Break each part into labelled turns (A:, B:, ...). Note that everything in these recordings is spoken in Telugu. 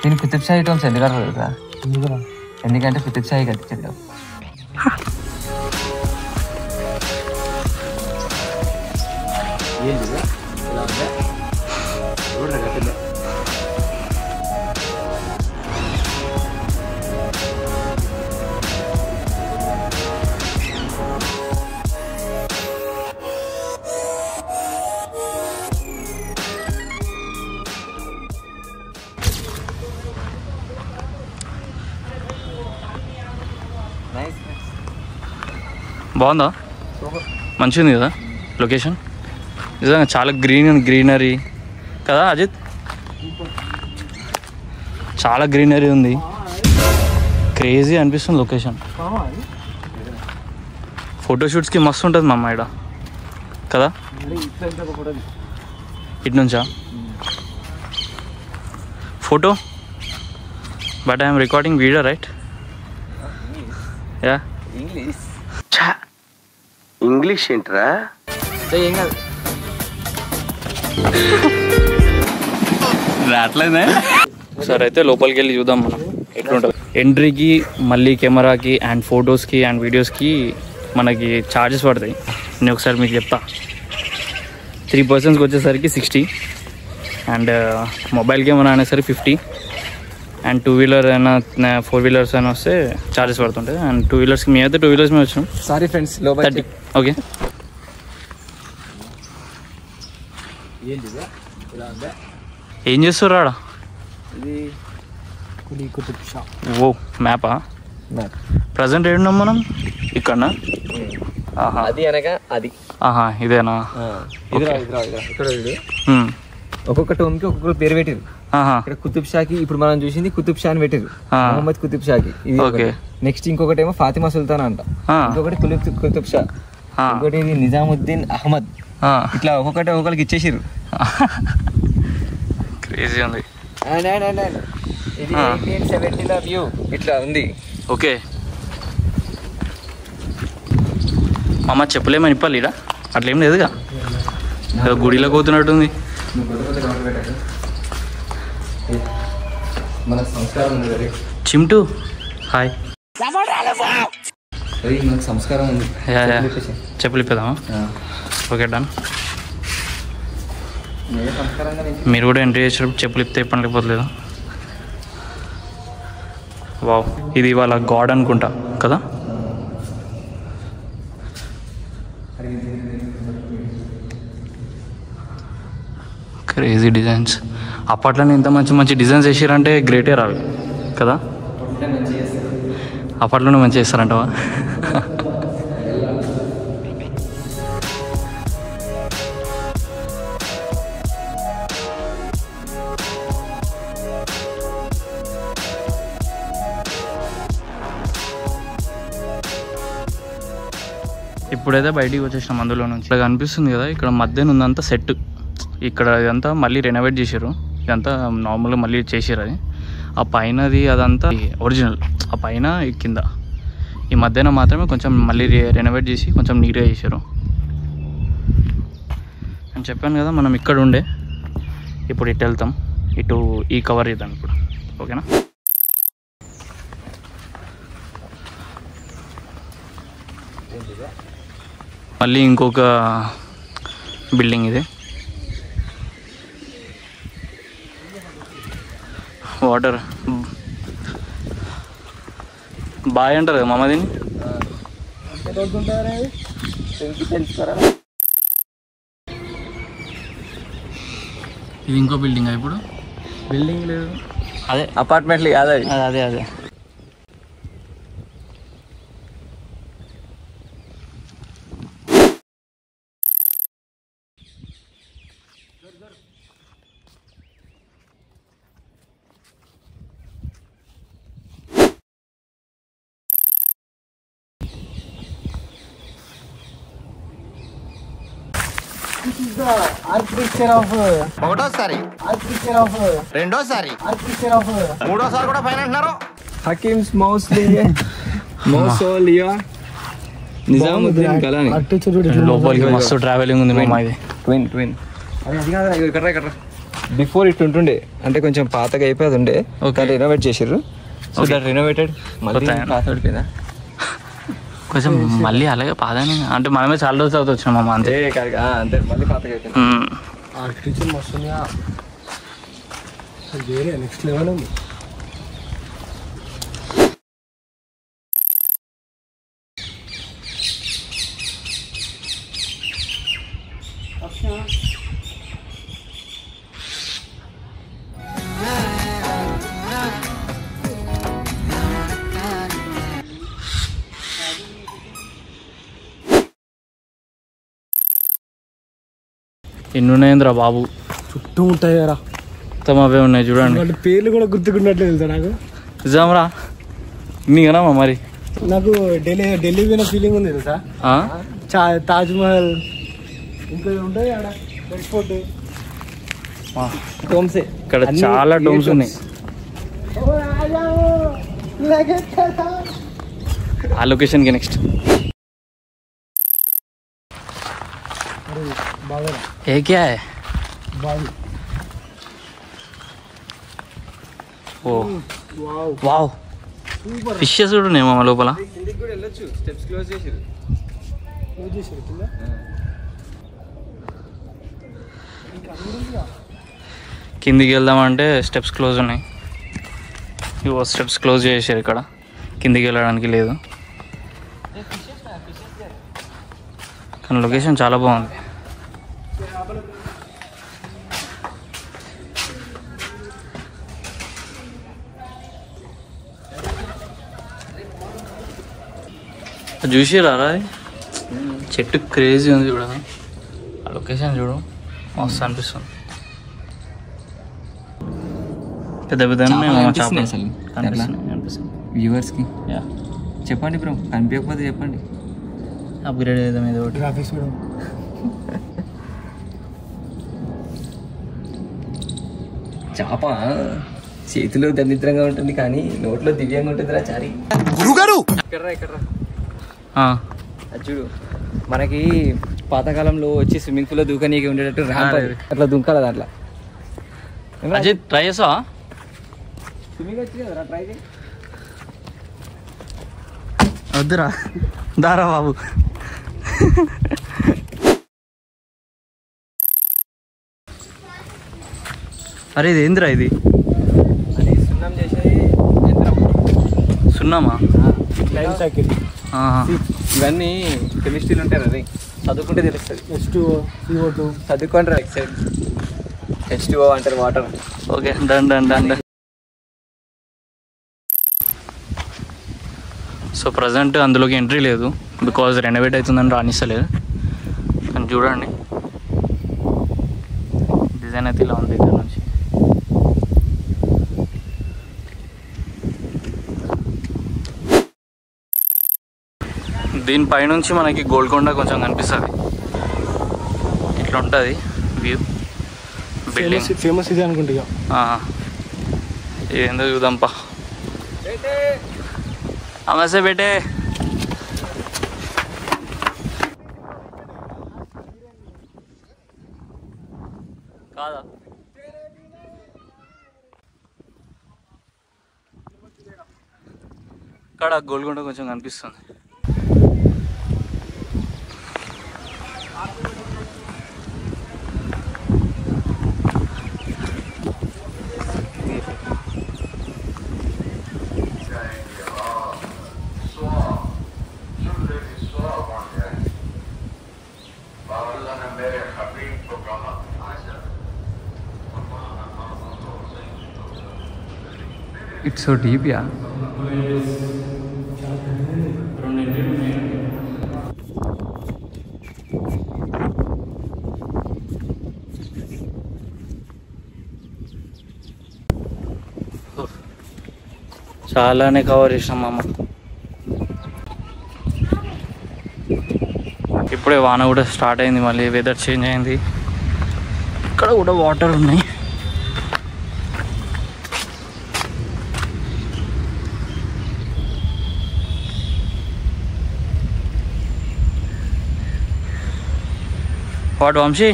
A: దీని కుతుబ్ షాహీ టోమ్స్ ఎందుకు అంటారు కదా? ఎందుకంటే కుతుబ్ షాహీ కట్టించాడు.
B: బాగుందా? మంచిగా ఉంది కదా లొకేషన్, నిజంగా చాలా గ్రీనరీ కదా అజిత్, చాలా గ్రీనరీ ఉంది, క్రేజీ అనిపిస్తుంది లొకేషన్. ఫోటోషూట్స్కి మస్తు ఉంటుంది మా అమ్మ ఇక్కడ కదా. ఇటు నుంచా photo? But I'm recording video right? Yeah.
C: English ఏంట్రా?
A: ఏం కాదు
B: రావట్లేదే. సరే అయితే లోపలికి వెళ్ళి చూద్దాం మనం ఎట్లుంటుంది. ఎంట్రీకి మళ్ళీ కెమెరాకి అండ్ ఫొటోస్కి అండ్ వీడియోస్కి మనకి ఛార్జెస్ పడతాయి. నేను ఒకసారి మీకు చెప్తా. 3 పర్సన్స్కి వచ్చేసరికి 60 అండ్ మొబైల్ కెమెరా అనేసరికి 50 అండ్ 2 వీలర్ అయినా 4 వీలర్స్ అయినా వస్తే ఛార్జెస్ పడుతుంటాయి. అండ్ 2 వీలర్స్కి మేము అయితే 2 వీలర్స్ మీద వచ్చినాం.
A: Sorry friends,
B: 30. ఓకే. ఏం చేస్తారు ఆడ? ఓ మ్యాపా? ప్రజెంట్ ఏడున్నాం మనం? ఇక్కడ
A: అది అనగా అది.
B: ఇదేనా?
A: ఇక్కడ ఒక్కొక్క టోన్ కి ఒక్కొక్క పేరు పెట్టారు. ఇక్కడ కుతుబ్ షాకి ఇప్పుడు మనం చూసింది కుతుబ్ షా అని పెట్టారు, మొహమ్మద్ కుతుబ్ షాకి. ఇది నెక్స్ట్ ఇంకొకటి ఏమో ఫాతిమా సుల్తాన్ అంట, ఇంకొకటి కుతుబ్ షా, ఇంకోటి ఇది నిజాముద్దీన్ అహ్మద్. ఇట్లా ఒక్కొక్కటి ఒక్కొక్కరికి ఇచ్చేసారు.
B: క్రేజీ ఉంది.
A: ఇది 1870 వ్యూ ఇట్లా ఉంది.
B: ఓకే. అమ్మ చెప్పులేమని ఇప్పాలి ఇడా? అట్లేం లేదుగా, గుడిలో పోతున్నట్టుంది.
A: మన సంస్కారం ఉంది.
B: చిమ్టు హాయ్.
A: మనకు సంస్కారం ఉంది.
B: చెప్పులు ఇప్పేదామా? Okay done. మీరు కూడా ఎంట్రీ చేసేటప్పుడు చెప్పులు ఇప్పితే ఇప్పని లేకపోలేదు. వావ్, ఇది వాళ్ళ గాడ్ అనుకుంటా కదా. Crazy designs. అప్పట్లోనే ఇంత మంచి డిజైన్స్ వేసారంటే గ్రేటే రావి కదా. అప్పట్లోనే మంచిగా చేస్తారంటవా? ఇప్పుడైతే బయటికి వచ్చేసినాం అందులో నుంచి. ఇలా కనిపిస్తుంది కదా, ఇక్కడ మధ్యన ఉందంతా సెట్. ఇక్కడ ఇదంతా మళ్ళీ రెనోవేట్ చేసారు. ఇదంతా నార్మల్గా మళ్ళీ చేసారు. అది ఆ పైనది అదంతా ఒరిజినల్, ఆ పైన కింద ఈ మధ్యన మాత్రమే కొంచెం మళ్ళీ రెనోవేట్ చేసి కొంచెం నీట్గా చేశారు అని చెప్పాను కదా. మనం ఇక్కడ ఉండే ఇప్పుడు ఇటు వెళ్తాం, ఇటు ఈ కవర్ చేద్దాం ఇప్పుడు. ఓకేనా? మళ్ళీ ఇంకొక బిల్డింగ్ ఇది. వాటర్ బాయ్ అంటారు కదా మామ దీన్ని. ఇది ఇంకో బిల్డింగ్. ఇప్పుడు
A: బిల్డింగ్ లేదు,
B: అదే
A: అపార్ట్మెంట్లు కాదు అది.
B: అదే
C: ఒకటోసారి, రెండోసారి, మూడోసారి కూడా పైన అంటున్నారు.
A: హకీమ్స్ మౌసోలియా నిజాముద్దీన్ కలాని.
B: లోపలికి మస్తు ట్రావెలింగ్ ఉంది. మేము ఇది
A: ట్విన్ అది కాదు. ఇక్కడ బిఫోర్ ఇట్ ఉంటుండే, అంటే కొంచెం పాతగా అయిపోయి అది ఉండే, రెనోవేట్ చేసారు. సో దట్ రెనోవేటెడ్ మళ్ళీ పాతడిపోయిందా
B: కొంచెం మళ్ళీ అలాగే పాదని, అంటే మనమే చాలా రోజులు అవుతూ వచ్చినాం అంతే.
A: అంతే మళ్ళీ పాతగా అయిపోయింది.
D: ఆర్కిటెక్చర్ మస్తు వేరే నెక్స్ట్ లెవెల్ ఉంది.
B: ఎన్ని ఉన్నాయింద్రా బాబు,
D: చుట్టూ ఉంటాయి రా,
B: మొత్తం అవే ఉన్నాయి చూడండి.
D: వాళ్ళ పేర్లు కూడా గుర్తుకున్నట్లు వెళ్తా నాకు.
B: నిజాంరా నీకనమ్మా మరి.
D: నాకు ఢిల్లీ పోయిన ఫీలింగ్ ఉంది తెలుసా. తాజ్ మహల్ ఇంకా ఉంటాయి ఆడ, రెడ్ ఫోర్ట్,
A: టోమ్సే.
B: ఇక్కడ చాలా టోమ్స్ ఉన్నాయి. ఆ లొకేషన్కి నెక్స్ట్ ఏ క్యా హై? ఓ వావ్, ఫిషెస్ కూడా ఉన్నాయి మా లోపల.
A: కిందికి కూడా వెళ్ళొచ్చు, స్టెప్స్ క్లోజ్ చేసారు.
B: కిందికి వెళ్దామంటే స్టెప్స్ క్లోజ్ ఉన్నాయి. ఇవో స్టెప్స్ క్లోజ్ చేసారు, ఇక్కడ కిందికి వెళ్ళడానికి లేదు. కానీ లొకేషన్ చాలా బాగుంది. చూసిరారా చెట్టు క్రేజీ ఉంది చూడ, ఆ లొకేషన్ చూడు మస్తు అనిపిస్తుంది. పెద్ద పెద్ద
A: వ్యూవర్స్కి చెప్పండి బ్రో, కనిపించకపోతే చెప్పండి.
B: అప్గ్రేడ్ చేద్దాం ఏదో ఒకటి.
D: గ్రాఫిక్స్ కూడా
A: చేప చేతిలో దరిద్రంగా ఉంటుంది కానీ నోట్లో దివ్యంగా ఉంటుందిరా చారి. అది చూడు, మనకి పాతకాలంలో వచ్చి స్విమ్మింగ్ పూల్ లో దూకనీకి ఉండేటట్టు ర్యాంప్ అట్లా దుంకాలి దాంట్లో.
B: అజిత్ ట్రై చేసావా?
A: స్విమ్మింగ్ వచ్చి కదా ట్రై చేయి.
B: వద్దురా దారా బాబు. అరే ఇది ఏందిరా ఇది?
A: అది సున్నం చేసేది యంత్రం.
B: సున్నామా?
D: Lime cycle.
A: ఇవన్నీ కెమిస్ట్రీలు ఉంటాయి, అది చదువుకుంటే తెలుస్తుంది.
D: CO2
A: చదువుకుంటారు ఎక్సైడ్. H2O అంటారు water.
B: Okay done done done done. So present అందులోకి ఎంట్రీ లేదు, బికాజ్ రెనోవేట్ అవుతుందని రానిస్తలేదు. కానీ చూడండి డిజైన్ అయితే ఇలా ఉంది ఇక్కడ నుంచి. దీనిపైనుంచి మనకి గోల్కొండ కొంచెం కనిపిస్తుంది. ఇట్లా ఉంటుంది వ్యూ. బిల్డింగ్
D: ఫేమస్ ఇది అనుకుంటా.
B: ఏందో చూద్దాంపా. అమసే బేటే కాదా? ఇక్కడ గోల్కొండ కొంచెం కనిపిస్తుంది.
A: It's so deep, yeah.
B: చాలానే కవర్ చేసినాం అమ్మ. ఇప్పుడే వాన కూడా స్టార్ట్ అయింది, మళ్ళీ వెదర్ చేంజ్ అయింది. ఇక్కడ కూడా వాటర్ ఉన్నాయి. వాట్ వంశీ,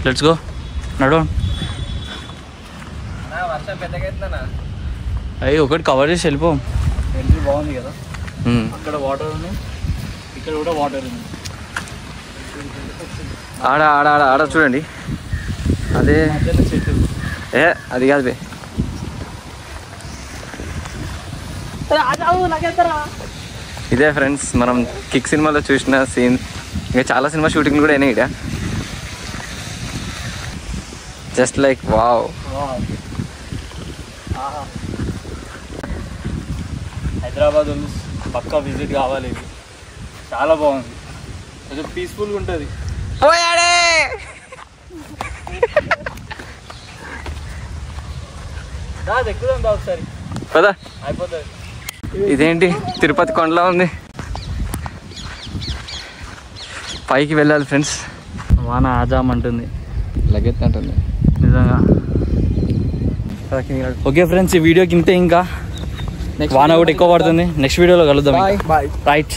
B: లెట్స్ గో నడవండి. అయ్యి ఒకటి కవర్ చేసి వెళ్ళిపోం. ఎంట్రీ బాగుంది కదా, అక్కడ వాటర్ ఉంది, ఇక్కడ కూడా వాటర్ ఉంది.
A: ఆడ ఆడ ఆడ ఆడ చూడండి, అదే
B: చెట్టు.
A: అది కాదు బే. ఇదే ఫ్రెండ్స్ మనం కిక్ సినిమాలో చూసిన సీన్. ఇంకా చాలా సినిమా షూటింగ్ కూడా అయినాయి ఇక్కడ. Just like wow.
B: హైదరాబాద్ పక్కా విజిట్ కావాలి. ఇది చాలా బాగుంది, కొంచెం పీస్ఫుల్గా ఉంటుంది. ఎక్కుదాం ఒకసారి
A: కదా,
B: అయిపోతుంది.
A: ఇదేంటి తిరుపతి కొండలా ఉంది, పైకి వెళ్ళాలి ఫ్రెండ్స్.
B: వాన ఆజామంటుంది,
A: లగెత్ అంటుంది
B: నిజంగా. ఓకే ఫ్రెండ్స్, ఈ వీడియోకి ఇంతే. ఇంకా వాన కూడా ఎక్కువ పడుతుంది. నెక్స్ట్ వీడియోలో కలుద్దాం.
A: బాయ్.
B: రైట్.